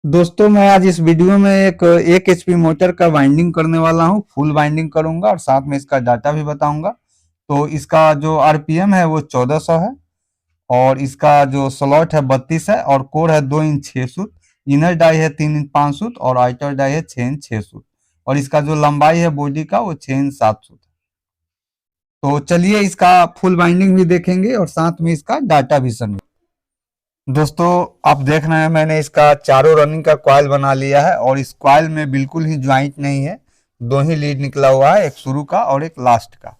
दोस्तों मैं आज इस वीडियो में एक एचपी मोटर का वाइंडिंग करने वाला हूँ। फुल वाइंडिंग करूंगा और साथ में इसका डाटा भी बताऊंगा। तो इसका जो आरपीएम है वो 1400 है और इसका जो स्लॉट है 32 है और कोर है 2 इंच 6 सूत। इनर डाई है 3 इंच 5 सूत और आउटर डाई है 6 इंच 6 सूत और इसका जो लंबाई है बॉडी का वो 6 इंच 7 सूत। तो चलिए इसका फुल वाइंडिंग भी देखेंगे और साथ में इसका डाटा भी समझेंगे। दोस्तों आप देख रहे हैं मैंने इसका चारों रनिंग का कॉइल बना लिया है और इस कॉइल में बिल्कुल ही ज्वाइंट नहीं है। दो ही लीड निकला हुआ है, एक शुरू का और एक लास्ट का।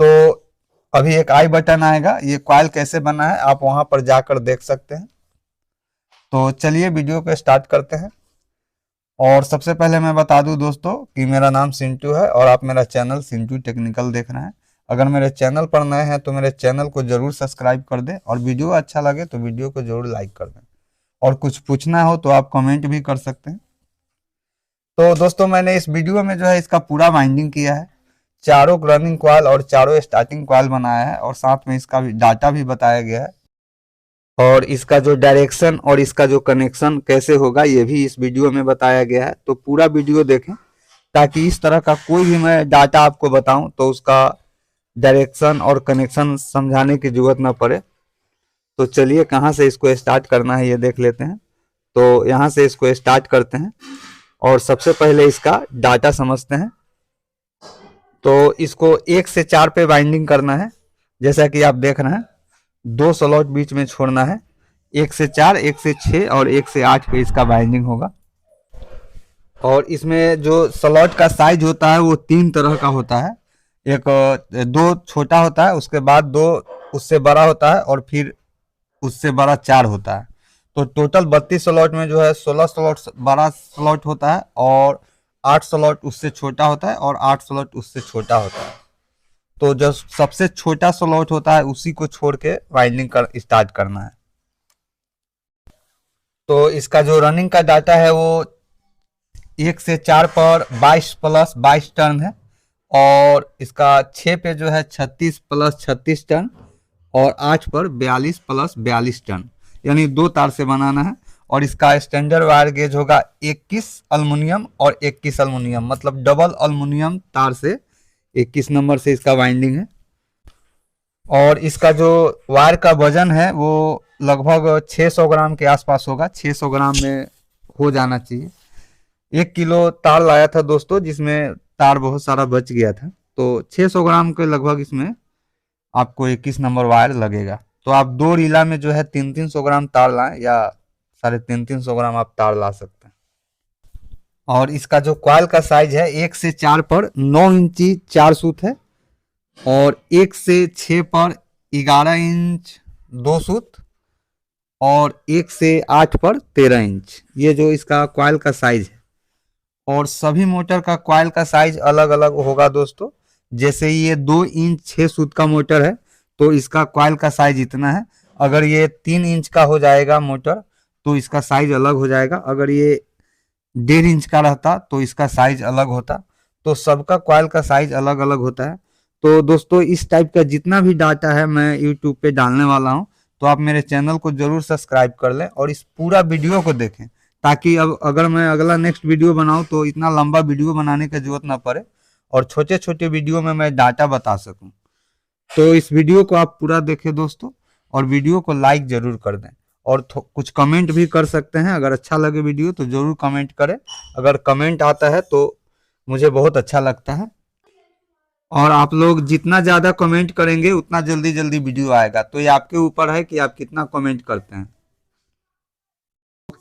तो अभी एक आई बटन आएगा, ये कॉइल कैसे बना है आप वहां पर जाकर देख सकते हैं। तो चलिए वीडियो को स्टार्ट करते हैं। और सबसे पहले मैं बता दूं दोस्तों कि मेरा नाम सिंटू है और आप मेरा चैनल सिंटू टेक्निकल देख रहे हैं। अगर मेरे चैनल पर नए हैं तो मेरे चैनल को जरूर सब्सक्राइब कर दें और वीडियो अच्छा लगे तो वीडियो को जरूर लाइक कर दें। और कुछ पूछना हो तो आप कमेंट भी कर सकते हैं। तो दोस्तों मैंने इस वीडियो में जो है इसका पूरा वाइंडिंग किया है, चारों रनिंग कॉइल और चारों स्टार्टिंग कॉइल बनाया है और साथ में इसका भी डाटा भी बताया गया है। और इसका जो डायरेक्शन और इसका जो कनेक्शन कैसे होगा ये भी इस वीडियो में बताया गया है। तो पूरा वीडियो देखें ताकि इस तरह का कोई भी मैं डाटा आपको बताऊं तो उसका डायरेक्शन और कनेक्शन समझाने की जरूरत ना पड़े। तो चलिए कहाँ से इसको स्टार्ट करना है ये देख लेते हैं। तो यहाँ से इसको स्टार्ट करते हैं और सबसे पहले इसका डाटा समझते हैं। तो इसको 1 से 4 पे बाइंडिंग करना है, जैसा कि आप देख रहे हैं। 2 स्लॉट बीच में छोड़ना है। 1 से 4, 1 से 6 और 1 से 8 पे इसका बाइंडिंग होगा। और इसमें जो स्लॉट का साइज होता है वो 3 तरह का होता है। एक 2 छोटा होता है, उसके बाद 2 उससे बड़ा होता है और फिर उससे बड़ा 4 होता है। तो टोटल 32 स्लॉट में जो है 16 स्लॉट बड़ा स्लॉट होता है और 8 स्लॉट उससे छोटा होता है और 8 स्लॉट उससे छोटा होता है। तो जो सबसे छोटा स्लॉट होता है उसी को छोड़ के वाइंडिंग कर स्टार्ट करना है। तो इसका जो रनिंग का डाटा है वो 1 से 4 पर 22 प्लस 22 टर्न है और इसका 6 पे जो है 36 प्लस 36 टर्न और 8 पर 42 प्लस 42 टर्न, यानी 2 तार से बनाना है। और इसका स्टैंडर्ड वायर गेज होगा 21 अल्मुनियम और 21 अल्मुनियम, मतलब डबल अल्मुनियम तार से 21 नंबर से इसका वाइंडिंग है। और इसका जो वायर का वजन है वो लगभग 600 ग्राम के आसपास होगा। 600 ग्राम में हो जाना चाहिए। 1 किलो तार लाया था दोस्तों, जिसमें तार बहुत सारा बच गया था। तो 600 ग्राम के लगभग इसमें आपको 21 नंबर वायर लगेगा। तो आप 2 रीला में जो है 300-300 ग्राम तार लाएं या 350-300 ग्राम आप तार ला सकते हैं। और इसका जो कॉइल का साइज है 1 से 4 पर 9 इंची 4 सूत है और 1 से 6 पर 11 इंच 2 सूत और 1 से 8 पर 13 इंच, ये जो इसका कॉइल का साइज है। और सभी मोटर का कॉइल का साइज अलग अलग होगा दोस्तों। जैसे ये 2 इंच 6 सूत का मोटर है तो इसका कॉइल का साइज इतना है। अगर ये 3 इंच का हो जाएगा मोटर तो इसका साइज अलग हो जाएगा। अगर ये 1.5 इंच का रहता तो इसका साइज अलग होता। तो सबका कॉइल का साइज अलग अलग होता है। तो दोस्तों इस टाइप का जितना भी डाटा है मैं यूट्यूब पे डालने वाला हूँ, तो आप मेरे चैनल को जरूर सब्सक्राइब कर लें और इस पूरा वीडियो को देखें ताकि अब अगर मैं अगला नेक्स्ट वीडियो बनाऊं तो इतना लंबा वीडियो बनाने की जरूरत ना पड़े और छोटे छोटे वीडियो में मैं डाटा बता सकूं। तो इस वीडियो को आप पूरा देखें दोस्तों और वीडियो को लाइक जरूर कर दें और कुछ कमेंट भी कर सकते हैं। अगर अच्छा लगे वीडियो तो जरूर कमेंट करें। अगर कमेंट आता है तो मुझे बहुत अच्छा लगता है और आप लोग जितना ज़्यादा कमेंट करेंगे उतना जल्दी जल्दी वीडियो आएगा। तो ये आपके ऊपर है कि आप कितना कमेंट करते हैं।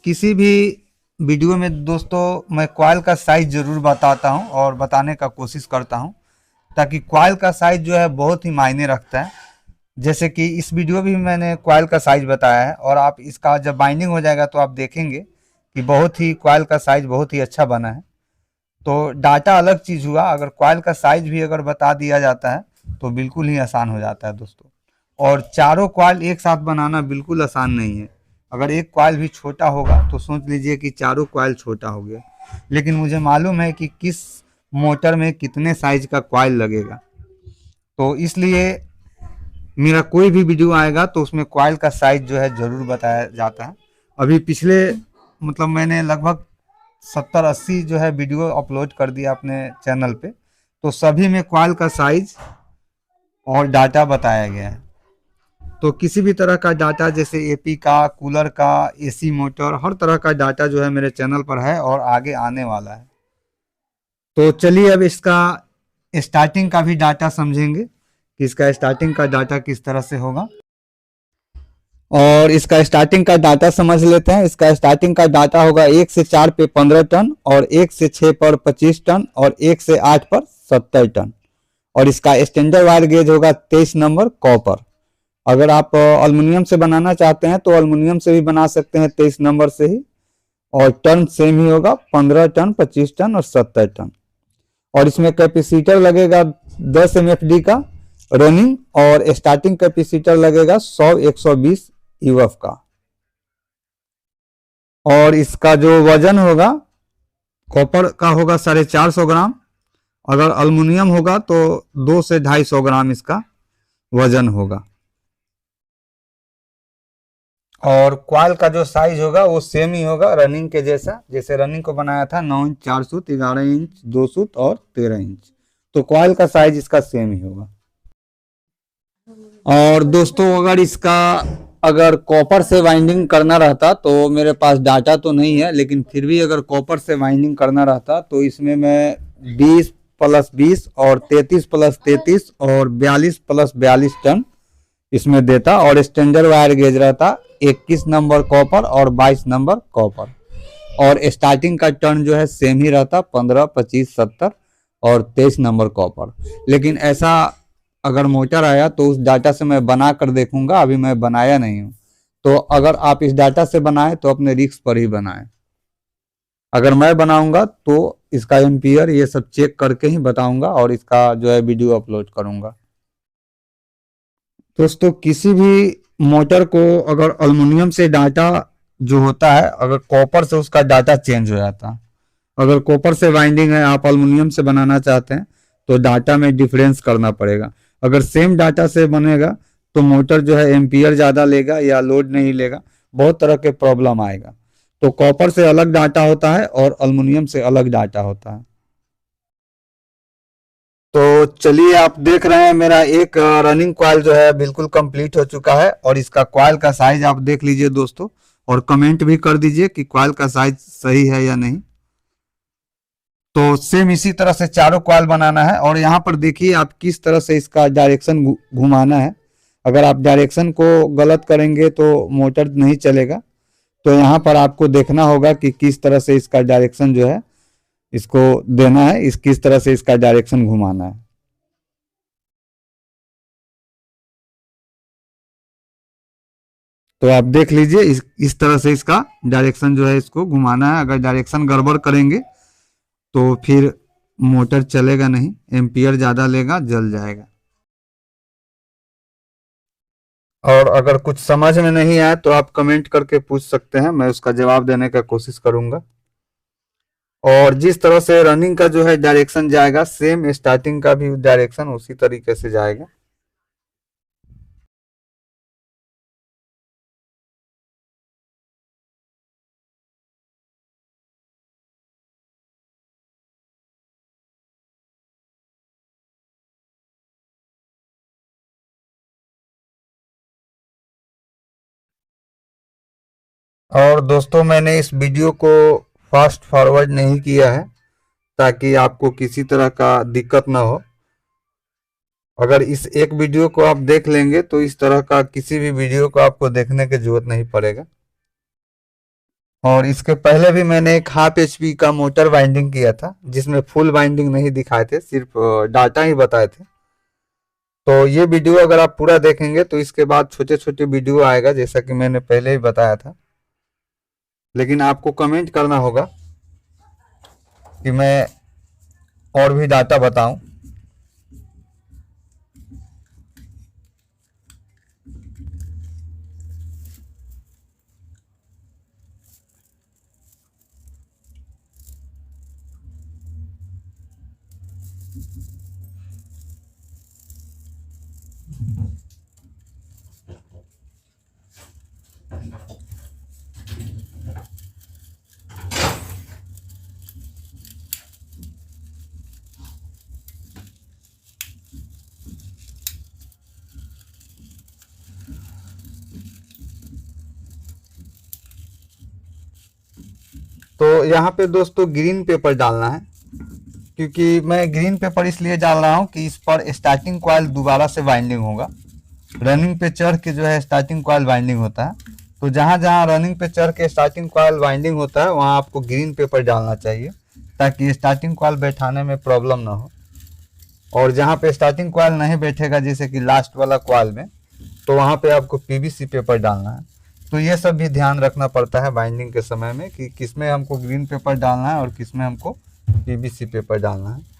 किसी भी वीडियो में दोस्तों मैं कॉइल का साइज जरूर बताता हूं और बताने का कोशिश करता हूं ताकि कॉइल का साइज जो है बहुत ही मायने रखता है। जैसे कि इस वीडियो भी मैंने कॉइल का साइज बताया है और आप इसका जब बाइंडिंग हो जाएगा तो आप देखेंगे कि बहुत ही कॉइल का साइज बहुत ही अच्छा बना है। तो डाटा अलग चीज़ हुआ, अगर कॉइल का साइज भी अगर बता दिया जाता है तो बिल्कुल ही आसान हो जाता है दोस्तों। और चारों कॉइल एक साथ बनाना बिल्कुल आसान नहीं है। अगर एक कॉइल भी छोटा होगा तो सोच लीजिए कि चारों कॉइल छोटा हो गया। लेकिन मुझे मालूम है कि किस मोटर में कितने साइज का कॉइल लगेगा, तो इसलिए मेरा कोई भी वीडियो आएगा तो उसमें कॉइल का साइज जो है जरूर बताया जाता है। अभी पिछले मतलब मैंने लगभग 70-80 जो है वीडियो अपलोड कर दिया अपने चैनल पे, तो सभी में कॉइल का साइज और डाटा बताया गया है। तो किसी भी तरह का डाटा जैसे एपी का, कूलर का, एसी मोटर, हर तरह का डाटा जो है मेरे चैनल पर है और आगे आने वाला है। तो चलिए अब इसका स्टार्टिंग का भी डाटा समझेंगे कि इसका स्टार्टिंग का डाटा किस तरह से होगा। और इसका स्टार्टिंग का डाटा समझ लेते हैं। इसका स्टार्टिंग का डाटा होगा 1 से 4 पे 15 टन, और 1 से 6 पर 25 टन, और 1 से 8 पर 70 टन। और इसका स्टैंडर्ड वायर गेज होगा 23 नंबर कॉपर। अगर आप एल्युमिनियम से बनाना चाहते हैं तो एल्युमिनियम से भी बना सकते हैं 23 नंबर से ही, और टन सेम ही होगा, 15 टन, 25 टन और 70 टन। और इसमें कैपेसिटर लगेगा 10 MFD का रनिंग, और स्टार्टिंग कैपेसिटर लगेगा 100-120 यूएफ का। और इसका जो वजन होगा कॉपर का होगा 450 ग्राम, अगर एल्युमिनियम होगा तो 2 से 250 ग्राम इसका वजन होगा। और कॉइल का जो साइज होगा वो सेम ही होगा रनिंग के जैसा, जैसे रनिंग को बनाया था 9 इंच 4 सूत, 11 इंच 2 सूत और 13 इंच। तो कॉइल का साइज इसका सेम ही होगा। और दोस्तों अगर कॉपर से वाइंडिंग करना रहता, तो मेरे पास डाटा तो नहीं है, लेकिन फिर भी अगर कॉपर से वाइंडिंग करना रहता तो इसमें मैं 20 + 20 और 33 + 33 और 42 + 42 टन इसमें देता, और स्टैंडर्ड वायर गेज रहता 21 नंबर कॉपर और 22 नंबर कॉपर। और स्टार्टिंग का टर्न जो है सेम ही रहता, 15, 25, 70 और 23 नंबर कॉपर। लेकिन ऐसा अगर मोटर आया तो उस डाटा से मैं बना कर देखूंगा, अभी मैं बनाया नहीं हूं। तो अगर आप इस डाटा से बनाएं तो अपने रिस्क पर ही बनाएं। अगर मैं बनाऊंगा तो इसका एम्पियर ये सब चेक करके ही बताऊंगा, और इसका जो है वीडियो अपलोड करूंगा। दोस्तों किसी भी मोटर को अगर एल्युमिनियम से डाटा जो होता है, अगर कॉपर से उसका डाटा चेंज हो जाता है। अगर कॉपर से वाइंडिंग है, आप एल्युमिनियम से बनाना चाहते हैं तो डाटा में डिफरेंस करना पड़ेगा। अगर सेम डाटा से बनेगा तो मोटर जो है एम्पियर ज़्यादा लेगा या लोड नहीं लेगा, बहुत तरह के प्रॉब्लम आएगा। तो कॉपर से अलग डाटा होता है और एल्युमिनियम से अलग डाटा होता है। तो चलिए आप देख रहे हैं मेरा एक रनिंग कॉइल जो है बिल्कुल कंप्लीट हो चुका है, और इसका कॉइल का साइज आप देख लीजिए दोस्तों, और कमेंट भी कर दीजिए कि कॉइल का साइज सही है या नहीं। तो सेम इसी तरह से चारों कॉइल बनाना है, और यहाँ पर देखिए आप किस तरह से इसका डायरेक्शन घुमाना है। अगर आप डायरेक्शन को गलत करेंगे तो मोटर नहीं चलेगा। तो यहाँ पर आपको देखना होगा कि किस तरह से इसका डायरेक्शन जो है इसको देना है, किस तरह से इसका डायरेक्शन घुमाना है। तो आप देख लीजिए इस तरह से इसका डायरेक्शन जो है इसको घुमाना है। अगर डायरेक्शन गड़बड़ करेंगे तो फिर मोटर चलेगा नहीं, एम्पियर ज़्यादा लेगा, जल जाएगा। और अगर कुछ समझ में नहीं आए तो आप कमेंट करके पूछ सकते हैं, मैं उसका जवाब देने का कोशिश करूंगा। और जिस तरह से रनिंग का जो है डायरेक्शन जाएगा, सेम स्टार्टिंग का भी डायरेक्शन उसी तरीके से जाएगा। और दोस्तों मैंने इस वीडियो को फास्ट फॉरवर्ड नहीं किया है ताकि आपको किसी तरह का दिक्कत ना हो। अगर इस एक वीडियो को आप देख लेंगे तो इस तरह का किसी भी वीडियो को आपको देखने की जरूरत नहीं पड़ेगा। और इसके पहले भी मैंने एक 1/2 HP का मोटर वाइंडिंग किया था, जिसमें फुल वाइंडिंग नहीं दिखाए थे, सिर्फ डाटा ही बताए थे। तो ये वीडियो अगर आप पूरा देखेंगे तो इसके बाद छोटे छोटे वीडियो आएगा, जैसा कि मैंने पहले ही बताया था। लेकिन आपको कमेंट करना होगा कि मैं और भी डाटा बताऊं। तो यहाँ पे दोस्तों ग्रीन पेपर डालना है, क्योंकि मैं ग्रीन पेपर इसलिए डाल रहा हूँ कि इस पर स्टार्टिंग कॉइल दोबारा से वाइंडिंग होगा। रनिंग पे चढ़ के जो है स्टार्टिंग कॉइल वाइंडिंग होता है, तो जहां जहां रनिंग पे चढ़ के स्टार्टिंग कॉइल वाइंडिंग होता है वहां आपको ग्रीन पेपर डालना चाहिए, ताकि स्टार्टिंग कॉइल बैठाने में प्रॉब्लम ना हो। और जहां पे स्टार्टिंग कॉइल नहीं बैठेगा, जैसे कि लास्ट वाला कॉइल में, तो वहां पे आपको पीवीसी पेपर डालना है। तो ये सब भी ध्यान रखना पड़ता है बाइंडिंग के समय में, कि किसमें हमको ग्रीन पेपर डालना है और किसमें हमको पीवीसी पेपर डालना है।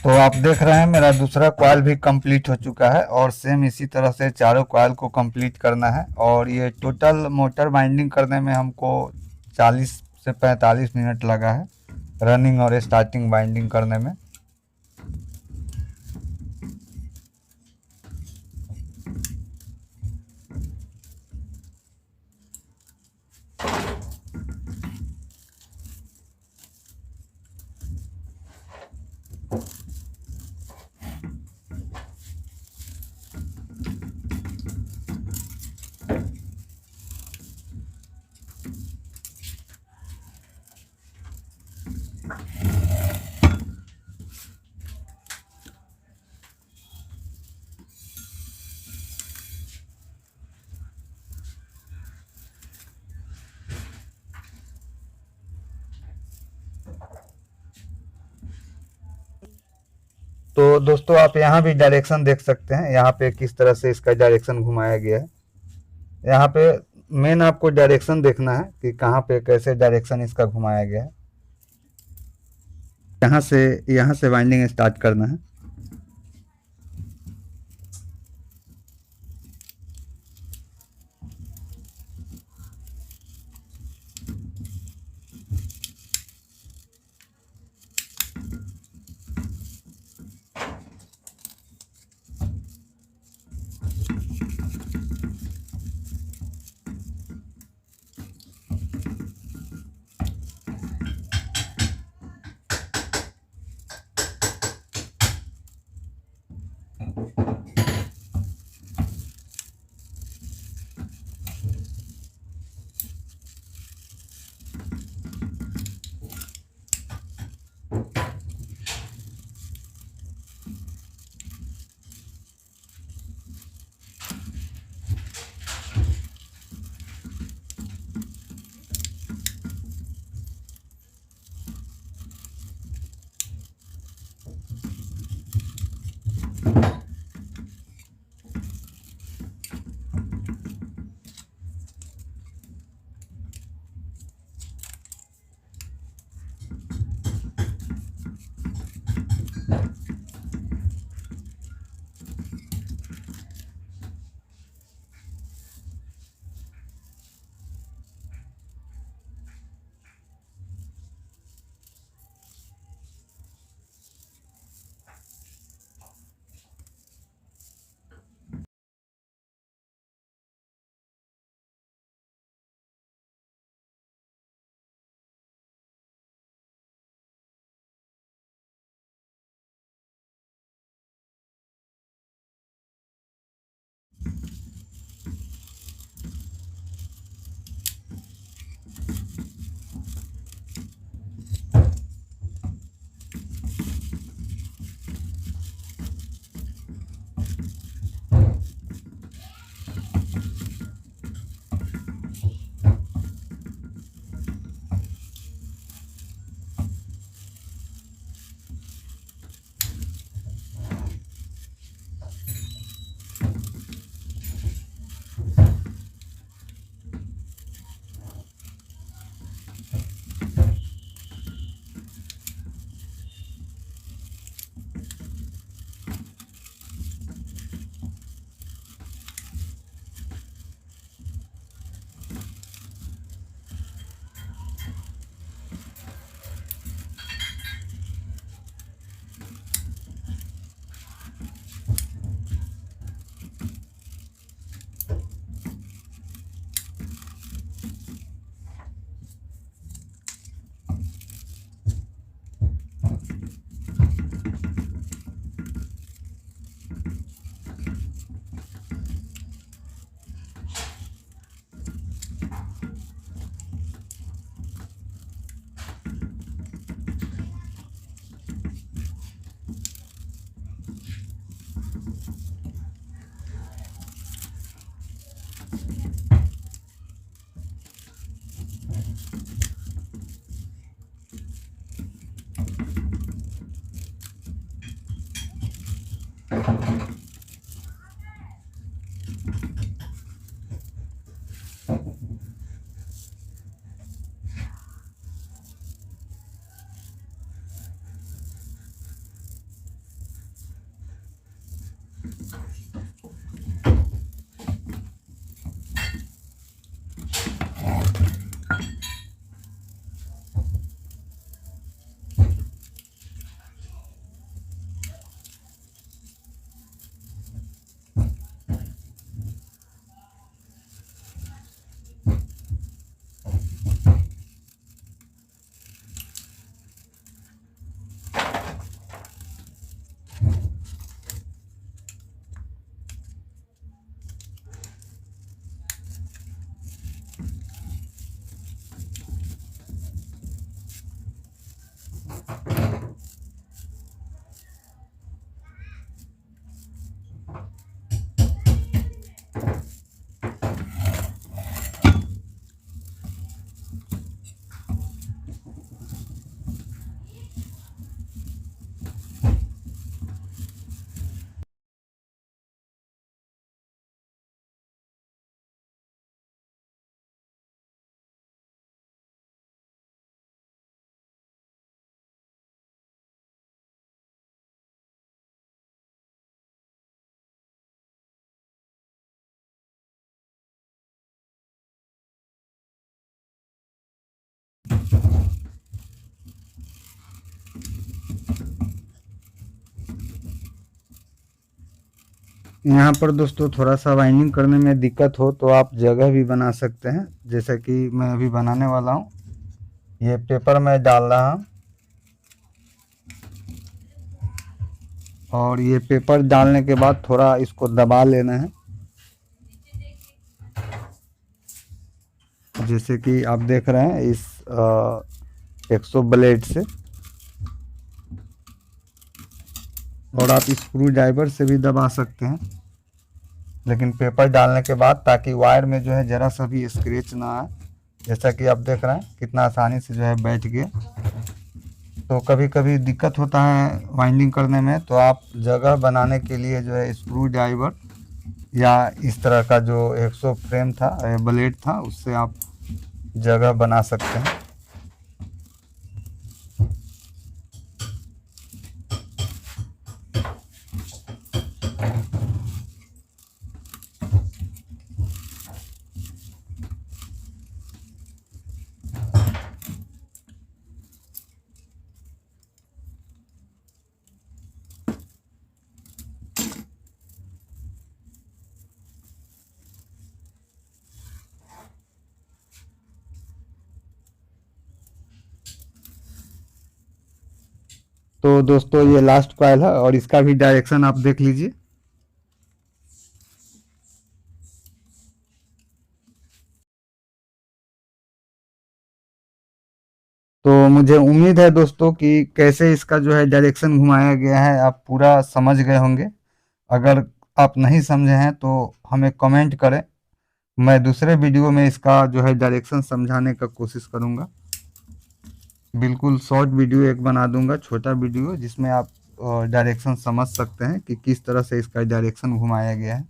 तो आप देख रहे हैं मेरा दूसरा कॉइल भी कंप्लीट हो चुका है, और सेम इसी तरह से चारों कॉइल को कंप्लीट करना है। और ये टोटल मोटर बाइंडिंग करने में हमको 40 से 45 मिनट लगा है, रनिंग और स्टार्टिंग बाइंडिंग करने में। तो दोस्तों आप यहाँ भी डायरेक्शन देख सकते हैं, यहाँ पे किस तरह से इसका डायरेक्शन घुमाया गया है। यहाँ पे मेन आपको डायरेक्शन देखना है कि कहाँ पे कैसे डायरेक्शन इसका घुमाया गया है। यहाँ से वाइंडिंग स्टार्ट करना है। यहाँ पर दोस्तों थोड़ा सा वाइंडिंग करने में दिक्कत हो तो आप जगह भी बना सकते हैं, जैसा कि मैं अभी बनाने वाला हूँ। ये पेपर मैं डाल रहा हूँ और ये पेपर डालने के बाद थोड़ा इसको दबा लेना है, जैसे कि आप देख रहे हैं इस 100 ब्लेड से। और आप स्क्रू ड्राइवर से भी दबा सकते हैं, लेकिन पेपर डालने के बाद, ताकि वायर में जो है ज़रा सा भी स्क्रैच ना आए। जैसा कि आप देख रहे हैं कितना आसानी से जो है बैठ गया। तो कभी कभी दिक्कत होता है वाइंडिंग करने में, तो आप जगह बनाने के लिए जो है स्क्रू ड्राइवर या इस तरह का जो 100 फ्रेम था, ब्लेड था, उससे आप जगह बना सकते हैं। तो दोस्तों ये लास्ट कॉइल है और इसका भी डायरेक्शन आप देख लीजिए। तो मुझे उम्मीद है दोस्तों कि कैसे इसका जो है डायरेक्शन घुमाया गया है आप पूरा समझ गए होंगे। अगर आप नहीं समझे हैं तो हमें कमेंट करें, मैं दूसरे वीडियो में इसका जो है डायरेक्शन समझाने का कोशिश करूंगा। बिल्कुल शॉर्ट वीडियो एक बना दूंगा, छोटा वीडियो, जिसमें आप डायरेक्शन समझ सकते हैं कि किस तरह से इसका डायरेक्शन घुमाया गया है।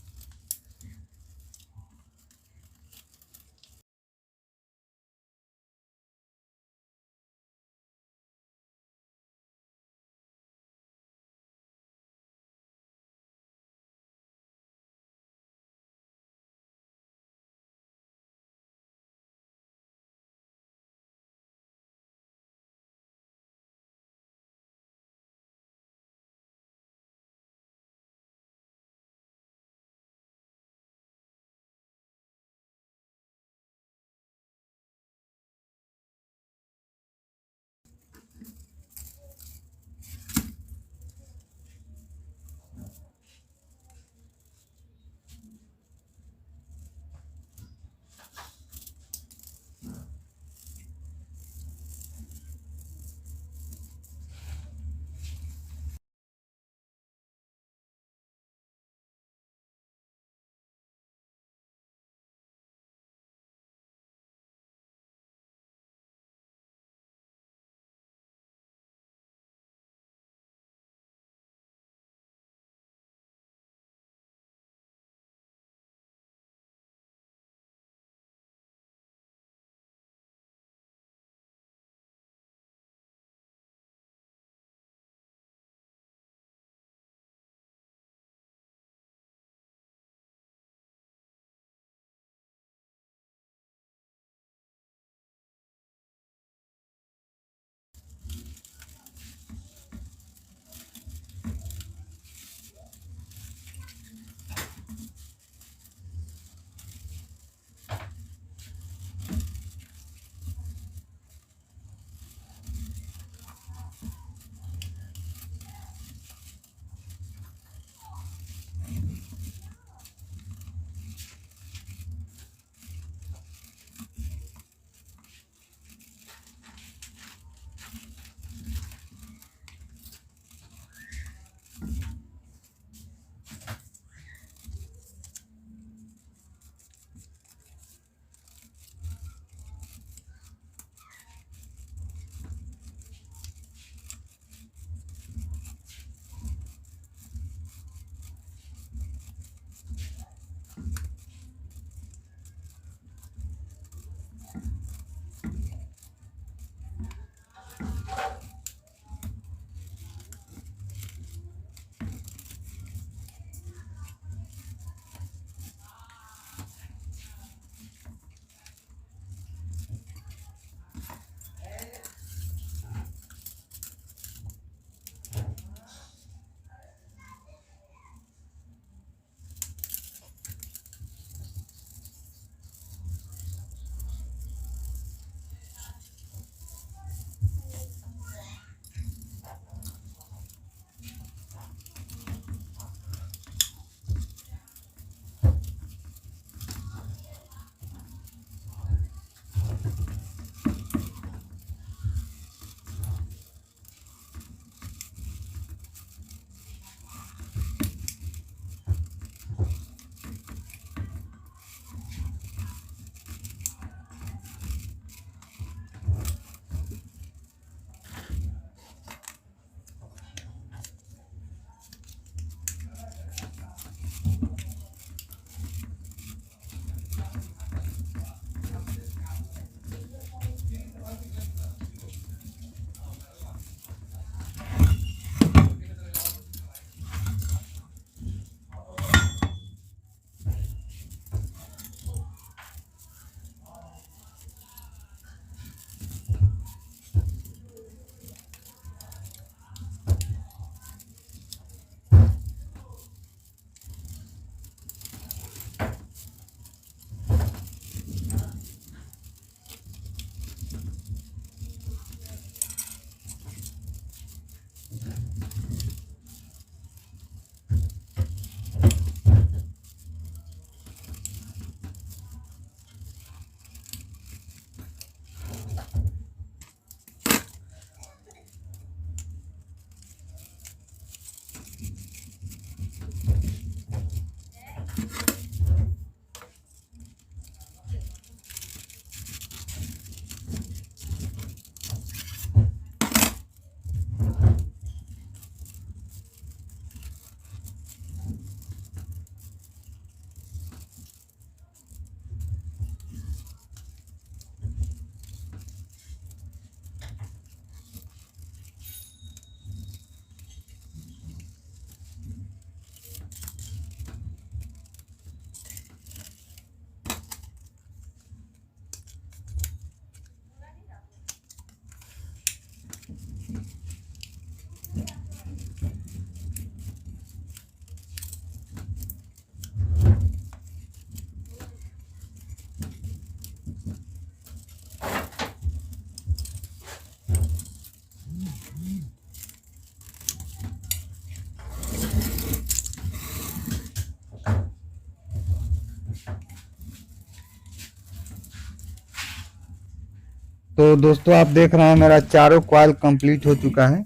तो दोस्तों आप देख रहे हैं मेरा चारों कॉइल कंप्लीट हो चुका है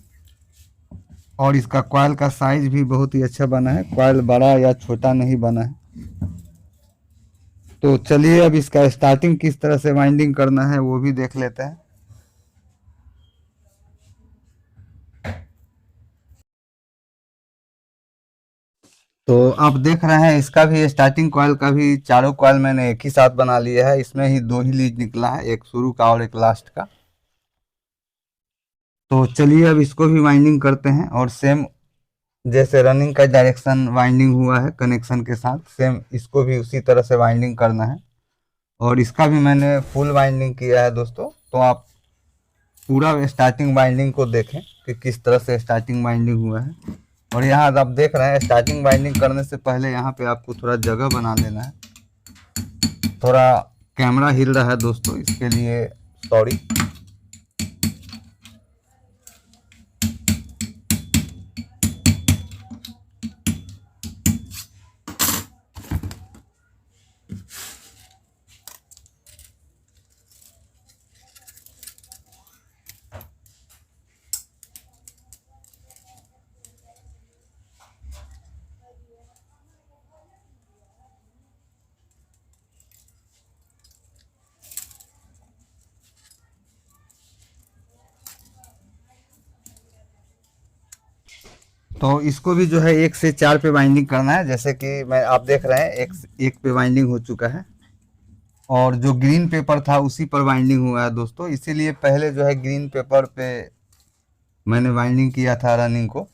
और इसका कॉइल का साइज भी बहुत ही अच्छा बना है, कॉइल बड़ा या छोटा नहीं बना है। तो चलिए अब इसका स्टार्टिंग किस तरह से वाइंडिंग करना है वो भी देख लेते हैं। तो आप देख रहे हैं इसका भी स्टार्टिंग कॉइल का भी चारों कॉइल मैंने एक ही साथ बना लिया है। इसमें ही दो ही लीड निकला है, एक शुरू का और एक लास्ट का। तो चलिए अब इसको भी वाइंडिंग करते हैं और सेम जैसे रनिंग का डायरेक्शन वाइंडिंग हुआ है कनेक्शन के साथ, सेम इसको भी उसी तरह से वाइंडिंग करना है। और इसका भी मैंने फुल वाइंडिंग किया है दोस्तों, तो आप पूरा स्टार्टिंग वाइंडिंग को देखें कि किस तरह से स्टार्टिंग वाइंडिंग हुआ है। और यहाँ आप देख रहे हैं स्टार्टिंग वाइंडिंग करने से पहले यहाँ पे आपको थोड़ा जगह बना लेना है। थोड़ा कैमरा हिल रहा है दोस्तों, इसके लिए सॉरी। तो इसको भी जो है 1 से 4 पे वाइंडिंग करना है। जैसे कि मैं आप देख रहे हैं एक पे वाइंडिंग हो चुका है और जो ग्रीन पेपर था उसी पर वाइंडिंग हुआ है दोस्तों। इसीलिए पहले जो है ग्रीन पेपर पे मैंने वाइंडिंग किया था रनिंग को,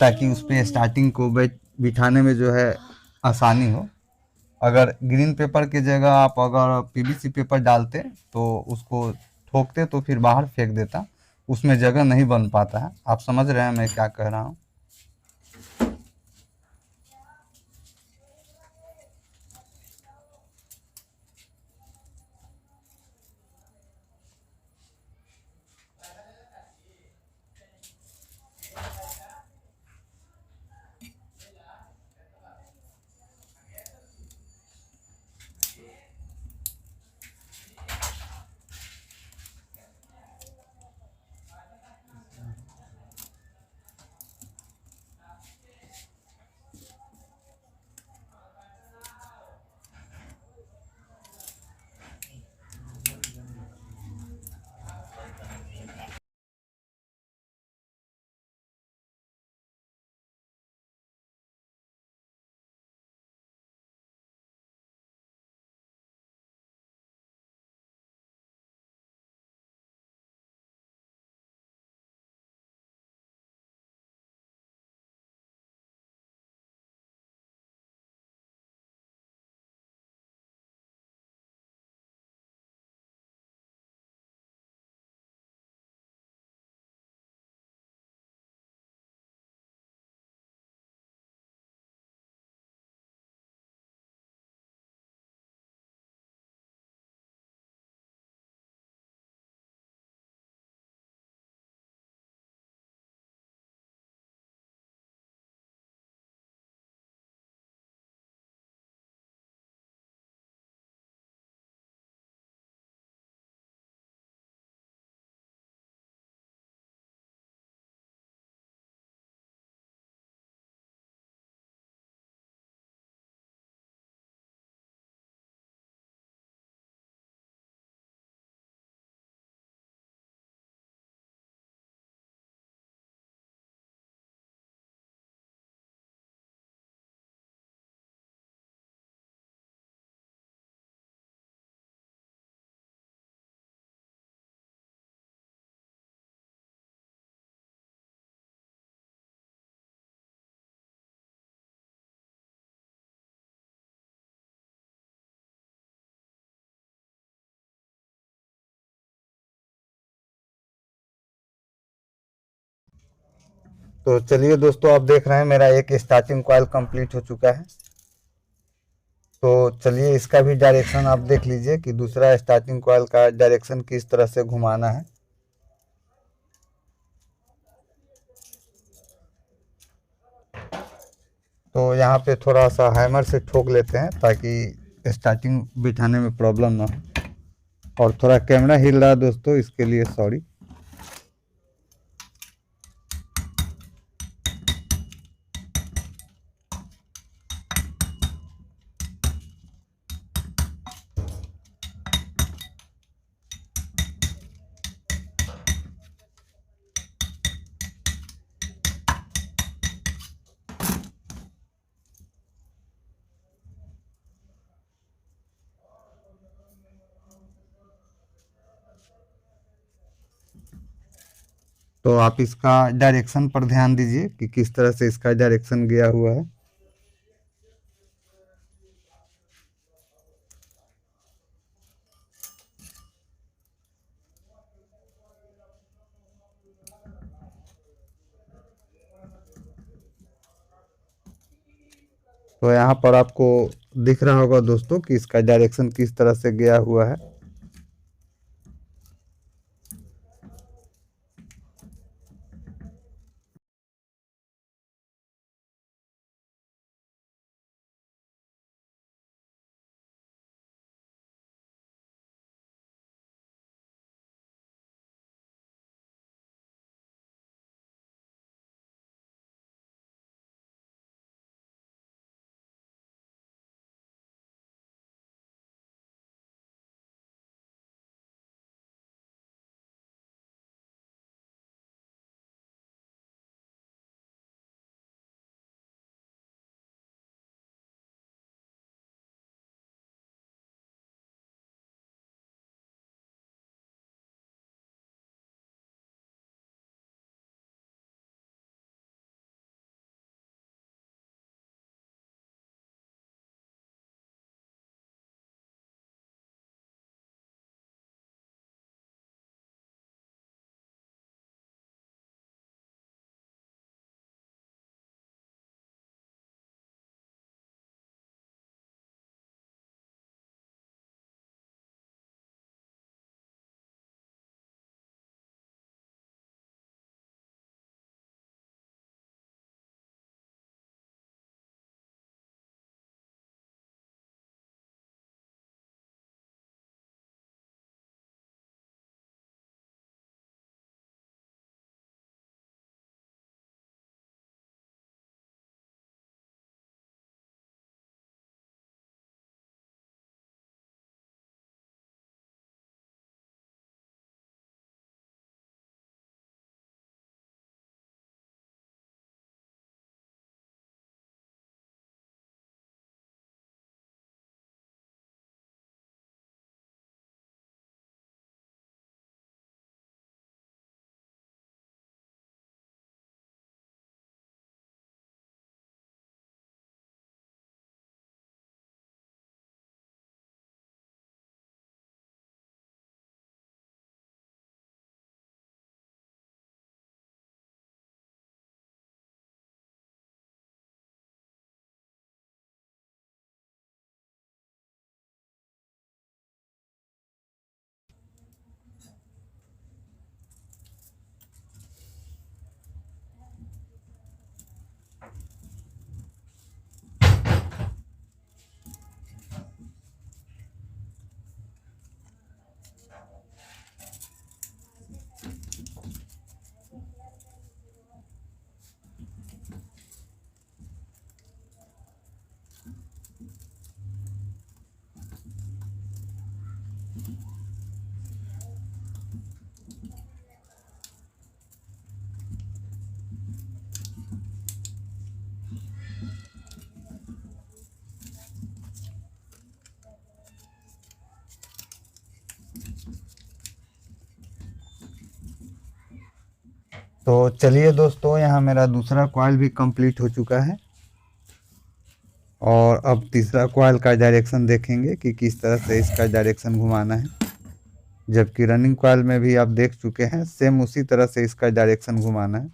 ताकि उस पर स्टार्टिंग को बिठाने में जो है आसानी हो। अगर ग्रीन पेपर की जगह आप अगर पीवीसी पेपर डालते तो उसको ठोकते तो फिर बाहर फेंक देता, उसमें जगह नहीं बन पाता है। आप समझ रहे हैं मैं क्या कह रहा हूँ। तो चलिए दोस्तों आप देख रहे हैं मेरा एक स्टार्टिंग कॉइल कंप्लीट हो चुका है। तो चलिए इसका भी डायरेक्शन आप देख लीजिए कि दूसरा स्टार्टिंग कॉइल का डायरेक्शन किस तरह से घुमाना है। तो यहाँ पे थोड़ा सा हैमर से ठोक लेते हैं ताकि स्टार्टिंग बिठाने में प्रॉब्लम ना हो। और थोड़ा कैमरा हिल रहा है दोस्तों, इसके लिए सॉरी। तो आप इसका डायरेक्शन पर ध्यान दीजिए कि किस तरह से इसका डायरेक्शन गया हुआ है। तो यहाँ पर आपको दिख रहा होगा दोस्तों कि इसका डायरेक्शन किस तरह से गया हुआ है। तो चलिए दोस्तों, यहाँ मेरा दूसरा कॉइल भी कंप्लीट हो चुका है और अब तीसरा कॉइल का डायरेक्शन देखेंगे कि किस तरह से इसका डायरेक्शन घुमाना है। जबकि रनिंग कॉइल में भी आप देख चुके हैं, सेम उसी तरह से इसका डायरेक्शन घुमाना है।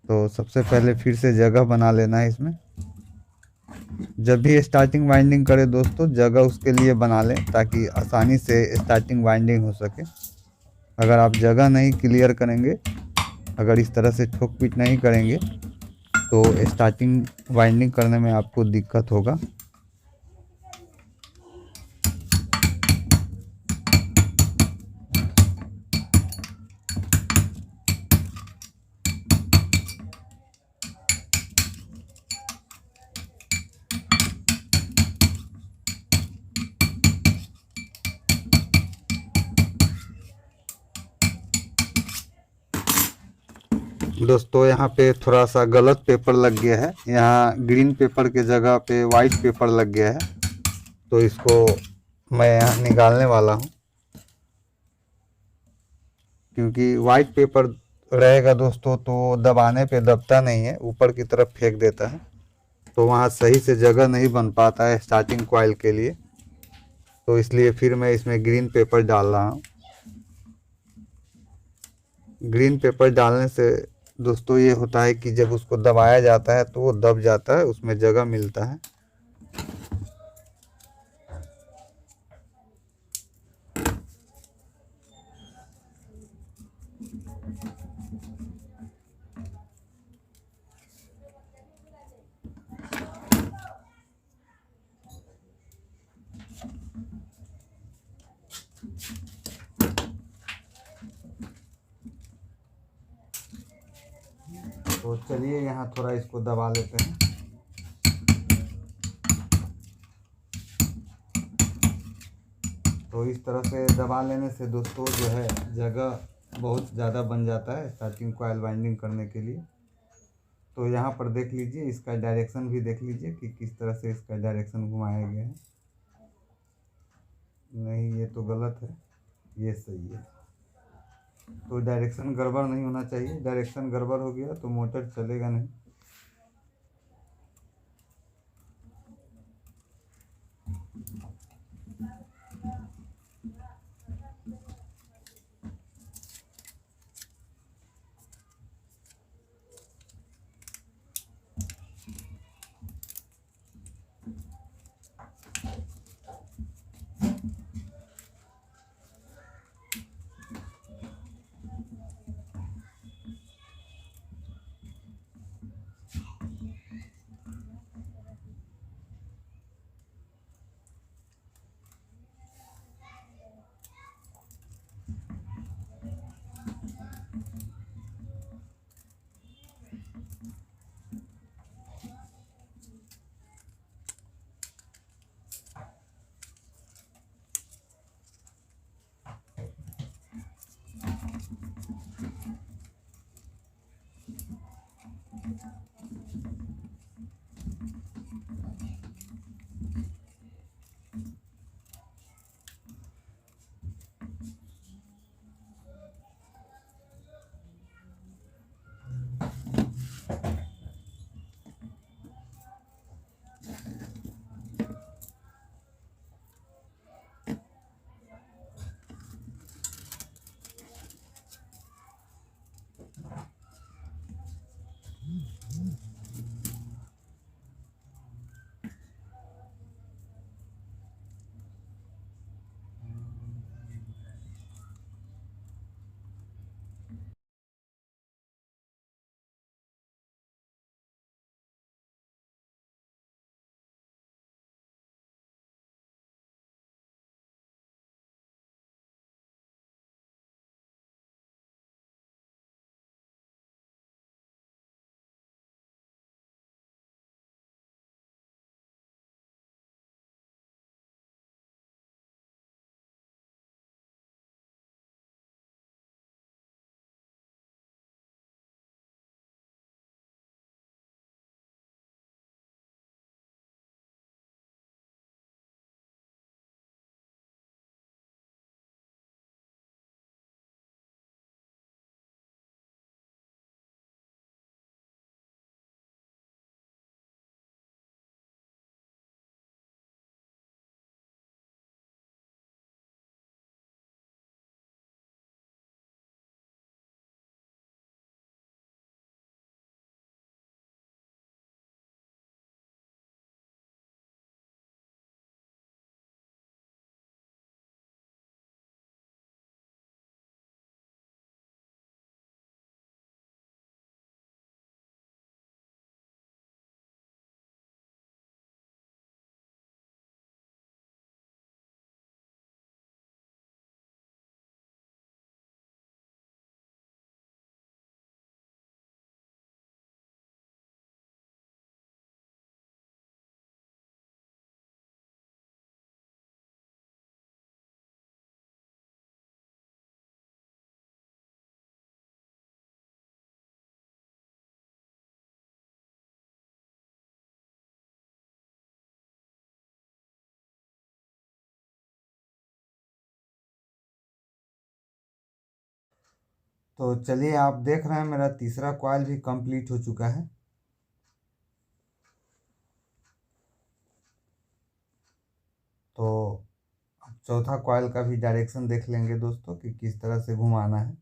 तो सबसे पहले फिर से जगह बना लेना है इसमें। जब भी स्टार्टिंग वाइंडिंग करें दोस्तों, जगह उसके लिए बना लें ताकि आसानी से स्टार्टिंग वाइंडिंग हो सके। अगर आप जगह नहीं क्लियर करेंगे, अगर इस तरह से ठोक पीट नहीं करेंगे तो स्टार्टिंग वाइंडिंग करने में आपको दिक्कत होगा। दोस्तों यहाँ पे थोड़ा सा गलत पेपर लग गया है, यहाँ ग्रीन पेपर के जगह पे वाइट पेपर लग गया है, तो इसको मैं यहाँ निकालने वाला हूँ। क्योंकि वाइट पेपर रहेगा दोस्तों तो दबाने पे दबता नहीं है, ऊपर की तरफ फेंक देता है, तो वहाँ सही से जगह नहीं बन पाता है स्टार्टिंग कॉइल के लिए। तो इसलिए फिर मैं इसमें ग्रीन पेपर डाल रहा हूँ। ग्रीन पेपर डालने से दोस्तों ये होता है कि जब उसको दबाया जाता है तो वो दब जाता है, उसमें जगह मिलता है। तो चलिए यहाँ थोड़ा इसको दबा लेते हैं। तो इस तरह से दबा लेने से दोस्तों जो है जगह बहुत ज़्यादा बन जाता है स्टार्टिंग कॉइल वाइंडिंग करने के लिए। तो यहाँ पर देख लीजिए, इसका डायरेक्शन भी देख लीजिए कि किस तरह से इसका डायरेक्शन घुमाया गया है। नहीं, ये तो गलत है, ये सही है। तो डायरेक्शन गड़बड़ नहीं होना चाहिए, डायरेक्शन गड़बड़ हो गया तो मोटर चलेगा नहीं। तो चलिए, आप देख रहे हैं मेरा तीसरा कॉइल भी कंप्लीट हो चुका है। तो अब चौथा कॉइल का भी डायरेक्शन देख लेंगे दोस्तों कि किस तरह से घुमाना है।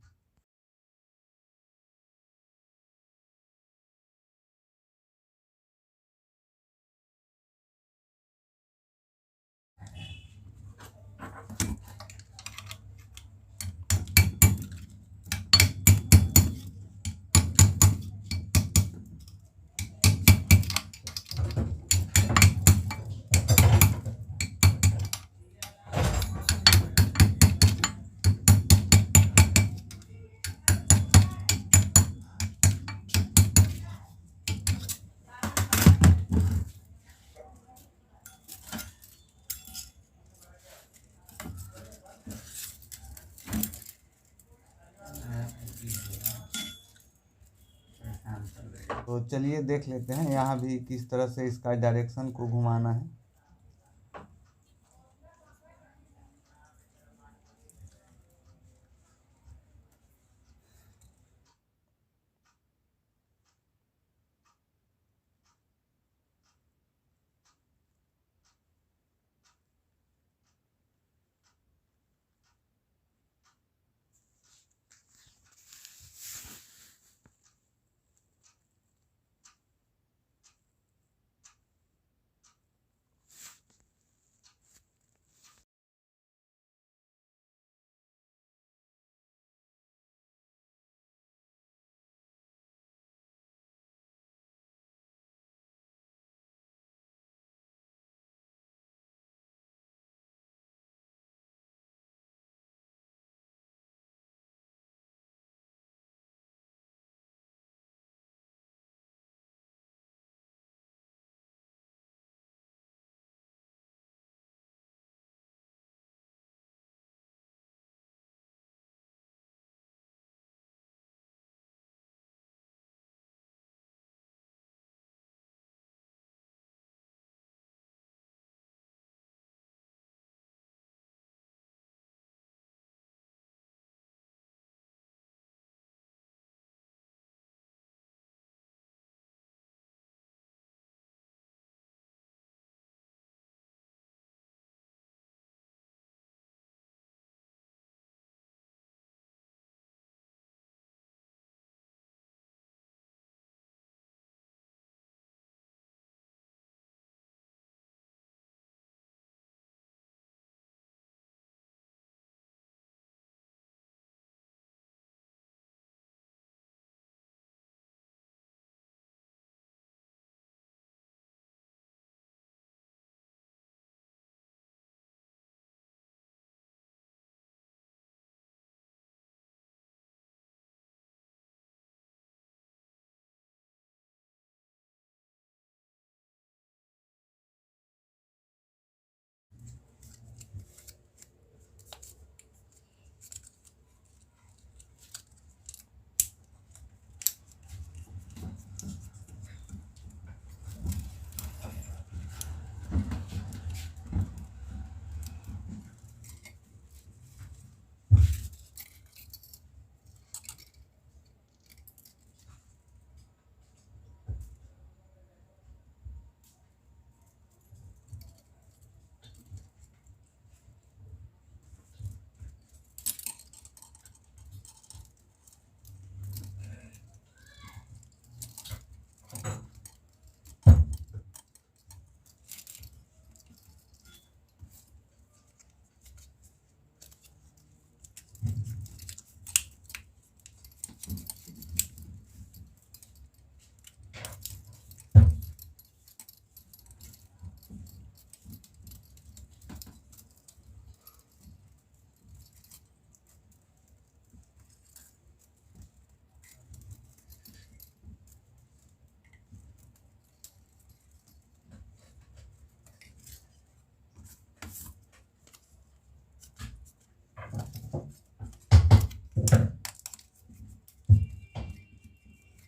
तो चलिए देख लेते हैं यहाँ भी किस तरह से इसका डायरेक्शन को घुमाना है।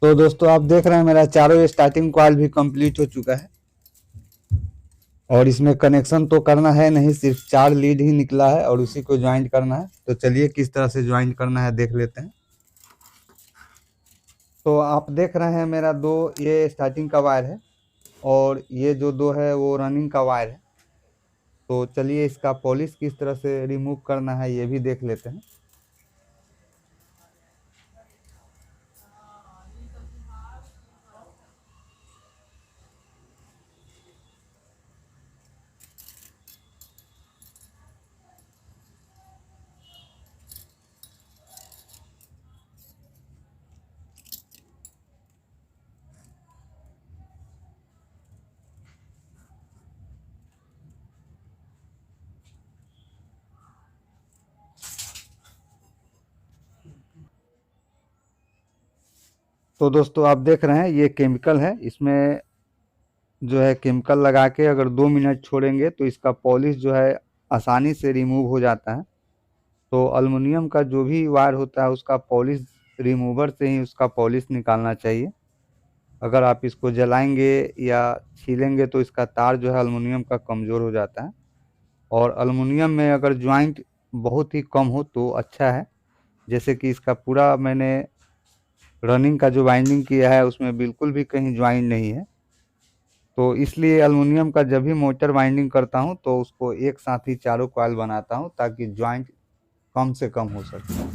तो दोस्तों आप देख रहे हैं मेरा चारों स्टार्टिंग कॉइल भी कंप्लीट हो चुका है और इसमें कनेक्शन तो करना है नहीं, सिर्फ 4 लीड ही निकला है और उसी को ज्वाइंट करना है। तो चलिए किस तरह से ज्वाइंट करना है देख लेते हैं। तो आप देख रहे हैं मेरा दो ये स्टार्टिंग का वायर है और ये जो दो है वो रनिंग का वायर है। तो चलिए इसका पॉलिश किस तरह से रिमूव करना है ये भी देख लेते हैं। तो दोस्तों आप देख रहे हैं ये केमिकल है, इसमें जो है केमिकल लगा के अगर 2 मिनट छोड़ेंगे तो इसका पॉलिश जो है आसानी से रिमूव हो जाता है। तो अल्युमिनियम का जो भी वायर होता है उसका पॉलिश रिमूवर से ही उसका पॉलिश निकालना चाहिए। अगर आप इसको जलाएंगे या छीलेंगे तो इसका तार जो है अल्युमिनियम का कमज़ोर हो जाता है। और अल्युमिनियम में अगर ज्वाइंट बहुत ही कम हो तो अच्छा है, जैसे कि इसका पूरा मैंने रनिंग का जो वाइंडिंग किया है उसमें बिल्कुल भी कहीं ज्वाइंट नहीं है। तो इसलिए अल्युमिनियम का जब भी मोटर वाइंडिंग करता हूं तो उसको एक साथ ही चारों कॉइल बनाता हूं ताकि ज्वाइंट कम से कम हो सके।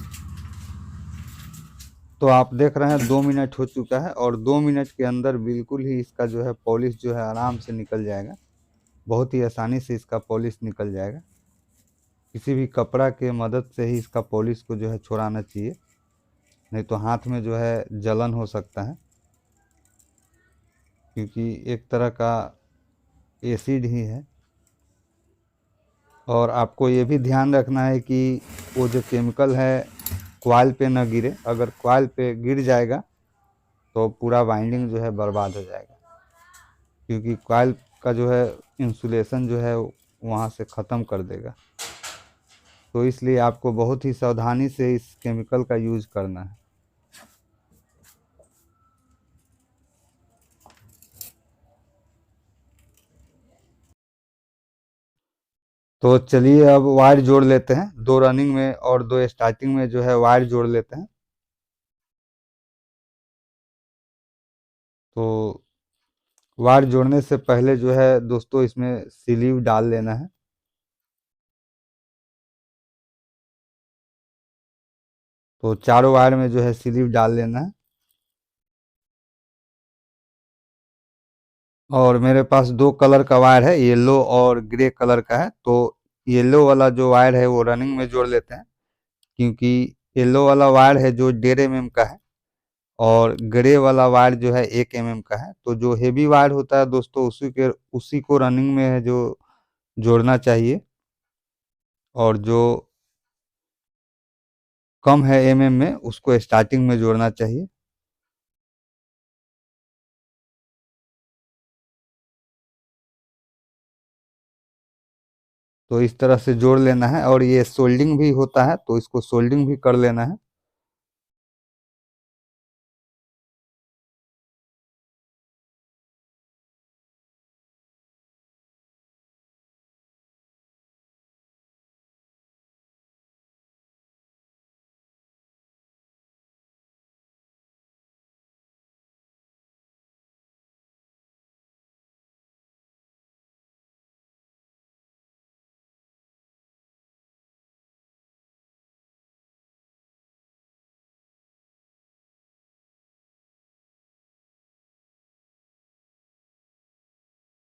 तो आप देख रहे हैं 2 मिनट हो चुका है और 2 मिनट के अंदर बिल्कुल ही इसका जो है पॉलिश जो है आराम से निकल जाएगा। बहुत ही आसानी से इसका पॉलिश निकल जाएगा। किसी भी कपड़ा के मदद से ही इसका पॉलिश को जो है छुड़ाना चाहिए, नहीं तो हाथ में जो है जलन हो सकता है, क्योंकि एक तरह का एसिड ही है। और आपको ये भी ध्यान रखना है कि वो जो केमिकल है कॉइल पे ना गिरे। अगर कॉइल पे गिर जाएगा तो पूरा वाइंडिंग जो है बर्बाद हो जाएगा, क्योंकि कॉइल का जो है इंसुलेशन जो है वहाँ से ख़त्म कर देगा। तो इसलिए आपको बहुत ही सावधानी से इस केमिकल का यूज़ करना है। तो चलिए अब वायर जोड़ लेते हैं, दो रनिंग में और दो स्टार्टिंग में जो है वायर जोड़ लेते हैं। तो वायर जोड़ने से पहले जो है दोस्तों इसमें स्लीव डाल लेना है। तो चारों वायर में जो है स्लीव डाल लेना है। और मेरे पास दो कलर का वायर है, येलो और ग्रे कलर का है। तो येलो वाला जो वायर है वो रनिंग में जोड़ लेते हैं, क्योंकि येलो वाला वायर है जो 1.5 mm का है और ग्रे वाला वायर जो है 1 mm का है। तो जो हेवी वायर होता है दोस्तों उसी को रनिंग में है जो जोड़ना चाहिए, और जो कम है में उसको स्टार्टिंग में जोड़ना चाहिए। तो इस तरह से जोड़ लेना है। और ये सोल्डिंग भी होता है तो इसको सोल्डिंग भी कर लेना है।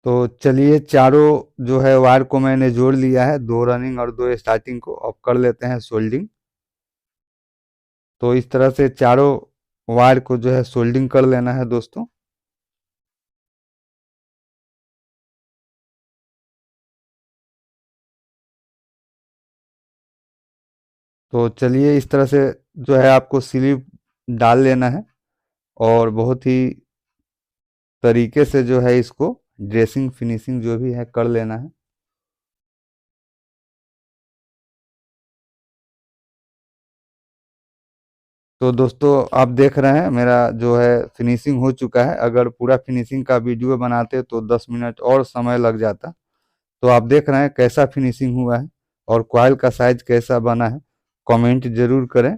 तो चलिए चारों जो है वायर को मैंने जोड़ लिया है, दो रनिंग और दो स्टार्टिंग को। अब कर लेते हैं सोल्डिंग। तो इस तरह से चारों वायर को जो है सोल्डिंग कर लेना है दोस्तों। तो चलिए इस तरह से जो है आपको स्लीव डाल लेना है और बहुत ही तरीके से जो है इसको ड्रेसिंग फिनिशिंग जो भी है कर लेना है। तो दोस्तों आप देख रहे हैं मेरा जो है फिनिशिंग हो चुका है। अगर पूरा फिनिशिंग का वीडियो बनाते तो 10 मिनट और समय लग जाता। तो आप देख रहे हैं कैसा फिनिशिंग हुआ है और कॉइल का साइज कैसा बना है, कमेंट जरूर करें।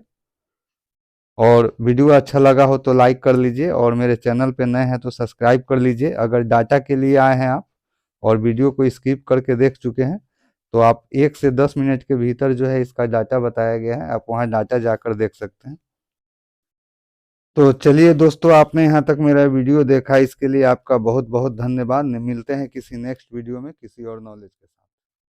और वीडियो अच्छा लगा हो तो लाइक कर लीजिए, और मेरे चैनल पे नए हैं तो सब्सक्राइब कर लीजिए। अगर डाटा के लिए आए हैं आप और वीडियो को स्किप करके देख चुके हैं, तो आप 1 से 10 मिनट के भीतर जो है इसका डाटा बताया गया है, आप वहाँ डाटा जाकर देख सकते हैं। तो चलिए दोस्तों, आपने यहाँ तक मेरा वीडियो देखा, इसके लिए आपका बहुत बहुत धन्यवाद। मिलते हैं किसी नेक्स्ट वीडियो में किसी और नॉलेज के साथ।